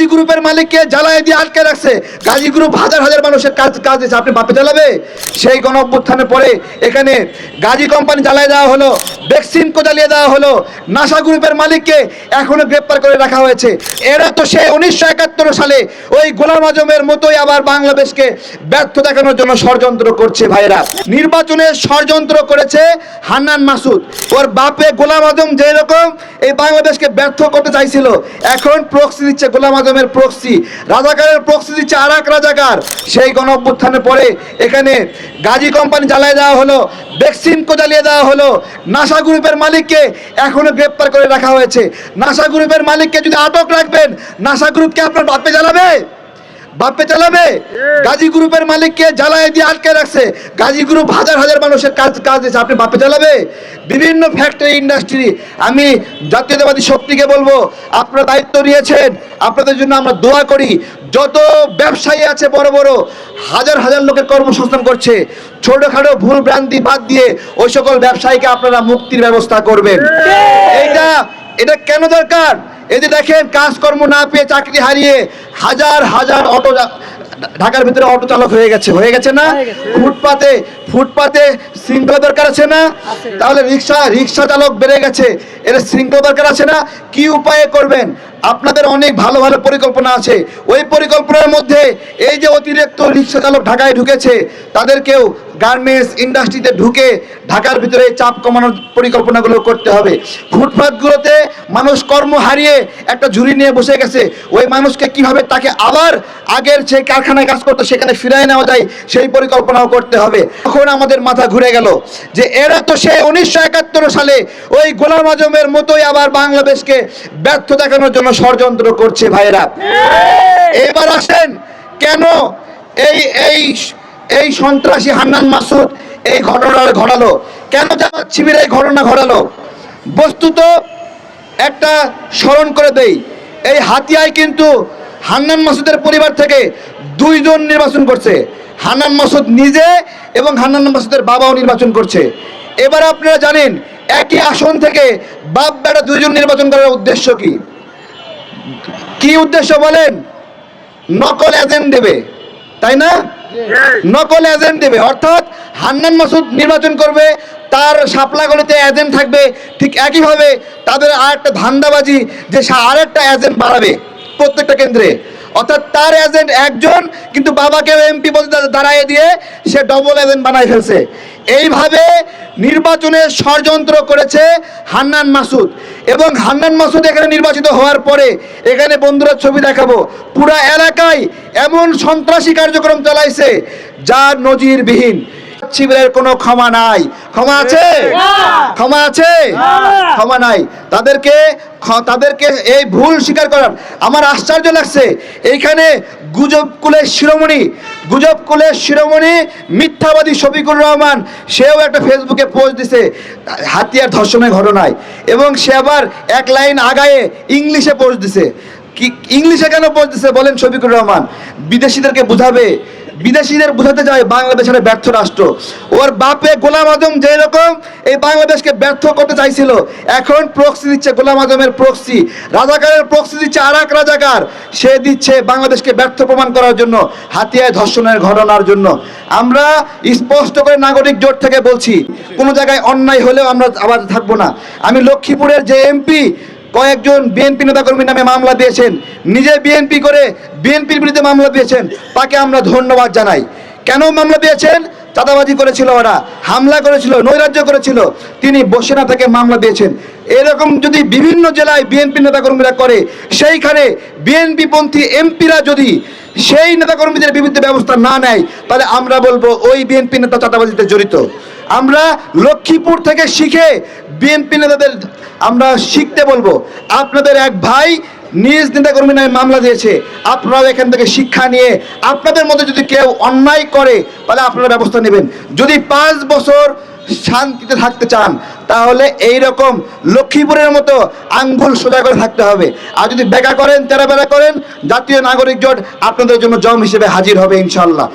গাজী গ্রুপের মালিককে জ্বালায় দিয়ে আটকে রাখছে। গাজী গ্রুপ হাজার হাজার মানুষের কাজ দিচ্ছে, আপনি বাপে জ্বালাবে? সেই গণ অভ্যুত্থানের পরে এখানে গাজী কোম্পানি জ্বালিয়ে দেওয়া হলো, বেক্সিমকো জ্বালিয়ে দেওয়া হলো, নাসা গ্রুপের মালিককে এখনো গ্রেপ্তার করে রাখা হয়েছে। এরা তো সে 1971 সালে ওই গোলাম আজমের মতোই আবার বাংলাদেশকে ব্যর্থ দেখানোর জন্য ষড়যন্ত্র করছে। ভাইরা, নির্বাচনে ষড়যন্ত্র করেছে হান্নান মাসুদ। ওর বাপে গোলাম আজম যেরকম এই বাংলাদেশকে ব্যর্থ করতে চাইছিল, এখন প্রক্সি দিচ্ছে গোলাম আজমের প্রক্সি, রাজাকারের প্রক্সি দিচ্ছে আর এক রাজাকার। সেই গণ অভ্যুত্থানের পরে এখানে গাজী কোম্পানি জ্বালিয়ে দেওয়া হলো, বেক্সিমকো জ্বালিয়ে দেওয়া হলো, নাসা গ্রুপের মালিককে এখনো গ্রেপ্তার করে রাখা হয়েছে। নাসা গ্রুপের মালিককে যদি আটক রাখবেন, নাসা গ্রুপকে আপনার বাপে জ্বালাবে? বাপে চালাবে? গাজী গ্রুপের মালিককে জ্বালায় দিয়ে আটকে রাখছে। গাজী গ্রুপ হাজার হাজার মানুষের কাজ দিচ্ছে, আপনি বাপে চালাবে? বিভিন্ন ফ্যাক্টরি ইন্ডাস্ট্রি, আমি জাতীয়তাবাদী শক্তিকে বলবো, আপনারা দায়িত্ব নিয়েছেন, আপনাদের জন্য আমরা দোয়া করি। যত ব্যবসায়ী আছে বড় বড়, হাজার হাজার লোকের কর্মসংস্থান করছে, ছোটখাটো ভুল ভ্রান্তি বাদ দিয়ে ওই সকল ব্যবসায়ীকে আপনারা মুক্তির ব্যবস্থা করবেন। এটা কেন দরকার? এই যে দেখেন, কাজকর্ম না পেয়ে চাকরি হারিয়ে হাজার হাজার অটো ঢাকার ভিতরে অটো চালক হয়ে গেছে না? ফুটপাতে শৃঙ্খলা দরকার আছে না? তাহলে রিক্সা চালক বেড়ে গেছে, এর শৃঙ্খলা দরকার আছে না? কি উপায়ে করবেন? আপনাদের অনেক ভালো ভালো পরিকল্পনা আছে। ওই পরিকল্পনার মধ্যে এই যে অতিরিক্ত রিক্সা চালক ঢাকায় ঢুকেছে, তাদেরকেও গার্মেন্টস ইন্ডাস্ট্রিতে ঢুকে ঢাকার ভিতরে চাপ কমানোর পরিকল্পনাগুলো করতে হবে। ফুটপাতগুলোতে মানুষ কর্ম হারিয়ে একটা ঝুড়ি নিয়ে বসে গেছে, ওই মানুষকে কিভাবে তাকে আবার আগের যে কারখানায় কাজ করতো সেখানে ফিরিয়ে নেওয়া যায়, সেই পরিকল্পনাও করতে হবে। তখন আমাদের মাথা ঘুরে গেল যে এরা তো সে 1971 সালে ওই গোলাম আজমের মতোই আবার বাংলাদেশকে ব্যর্থ দেখানোর জন্য ষড়যন্ত্র করছে। ভাইরা, এবার আসেন, কেন এই সন্ত্রাসী হান্নান মাসুদ এই ঘটনা ঘটালো? কেন জামাত শিবির এই ঘটনা ঘটালো? বস্তুত একটা স্মরণ করে দেই, এই হাতিয়ায় কিন্তু হান্নান মাসুদের পরিবার থেকে 2 জন নির্বাচন করছে। হান্নান মাসুদ নিজে এবং হান্নান মাসুদের বাবাও নির্বাচন করছে। এবার আপনারা জানেন, একই আসন থেকে বাপ বেটা 2 জন নির্বাচন করার উদ্দেশ্য কি? কি উদ্দেশ্য বলেন? নকল এজেন্ট দেবে, তাই না? নকল এজেন্ট দেবে, অর্থাৎ হান্নান মাসুদ নির্বাচন করবে, তার শাপলা গলিতে এজেন্ট থাকবে, ঠিক একইভাবে তাদের আরেকটা ধান্দাবাজি যে আরেকটা এজেন্ট বাড়াবে প্রত্যেকটা কেন্দ্রে, অর্থাৎ তার এজেন্ট একজন, কিন্তু বাবাকে এমপি পদে দাঁড়ায় দিয়ে সে ডবল এজেন্ট বানায় ফেলছে। এইভাবে নির্বাচনে ষড়যন্ত্র করেছে হান্নান মাসুদ। এবং হান্নান মাসুদ এখানে নির্বাচিত হওয়ার পরে, এখানে বন্ধুরা ছবি দেখাবো, পুরা এলাকায় এমন সন্ত্রাসী কার্যক্রম চালাইছে যা নজিরবিহীন। শিবিরের কোনো ক্ষমা নাই। ক্ষমা আছে? ক্ষমা আছে? ক্ষমা নাই। তাদেরকে এই ভুল স্বীকার করার আমার আশ্চর্য লাগছে। এইখানে গুজব কুলের শিরোমণি মিথ্যাবাদী শফিকুর রহমান, সেও একটা ফেসবুকে পোস্ট দিছে হাতিয়ার ধর্ষণের ঘটনায়, এবং সে আবার 1 লাইন আগায়ে ইংলিশে পোস্ট দিছে। কি ইংলিশে কেন পোস্ট দিছে বলেন শফিকুর রহমান? বিদেশিদেরকে বুঝাবে, বিদেশিদের বুঝাতে যায় বাংলাদেশের ব্যর্থ রাষ্ট্র। ওর বাপে গোলাম আজম যেরকম এই বাংলাদেশকে ব্যর্থ করতে চাইছিল, এখন প্রক্সি দিচ্ছে গোলাম আজমের প্রক্সি, রাজাকারের প্রক্সি দিচ্ছে আর এক রাজাকার। সে দিচ্ছে বাংলাদেশকে ব্যর্থ প্রমাণ করার জন্য, হাতিয়ায় ধর্ষণের ঘটনার জন্য। আমরা স্পষ্ট করে নাগরিক জোট থেকে বলছি, কোনো জায়গায় অন্যায় হলেও আমরা আবার থাকবো না। আমি লক্ষ্মীপুরের যে এমপি কয়েকজন বিএনপি নেতাকর্মীর নামে মামলা দিয়েছেন, নিজে বিএনপি করে বিএনপির বিরুদ্ধে মামলা দিয়েছেন, তাকে আমরা ধন্যবাদ জানাই। কেন মামলা দিয়েছেন? চাঁদাবাজি করেছিল, ওরা হামলা করেছিল, নৈরাজ্য করেছিল, তিনি বসে না থেকে মামলা দিয়েছেন। এরকম যদি বিভিন্ন জেলায় বিএনপি নেতাকর্মীরা করে, সেইখানে বিএনপি পন্থী এমপিরা যদি সেই নেতাকর্মীদের বিরুদ্ধে ব্যবস্থা না নেয়, তাহলে আমরা বলবো ওই বিএনপি নেতা চাঁদাবাজিতে জড়িত। আমরা লক্ষ্মীপুর থেকে শিখে বিএনপি নেতাদের আমরা শিখতে বলবো, আপনাদের এক ভাই নিজ নেতাকর্মী নামে মামলা দিয়েছে, আপনারাও এখান থেকে শিক্ষা নিয়ে আপনাদের মধ্যে যদি কেউ অন্যায় করে, তাহলে আপনারা ব্যবস্থা নেবেন। যদি 5 বছর শান্তিতে থাকতে চান, তাহলে এই রকম লক্ষ্মীপুরের মতো আঙ্গুল সোজা করে থাকতে হবে। আর যদি বেকা করেন, তেরা বেড়া করেন, জাতীয় নাগরিক জোট আপনাদের জন্য জম হিসেবে হাজির হবে ইনশাল্লাহ।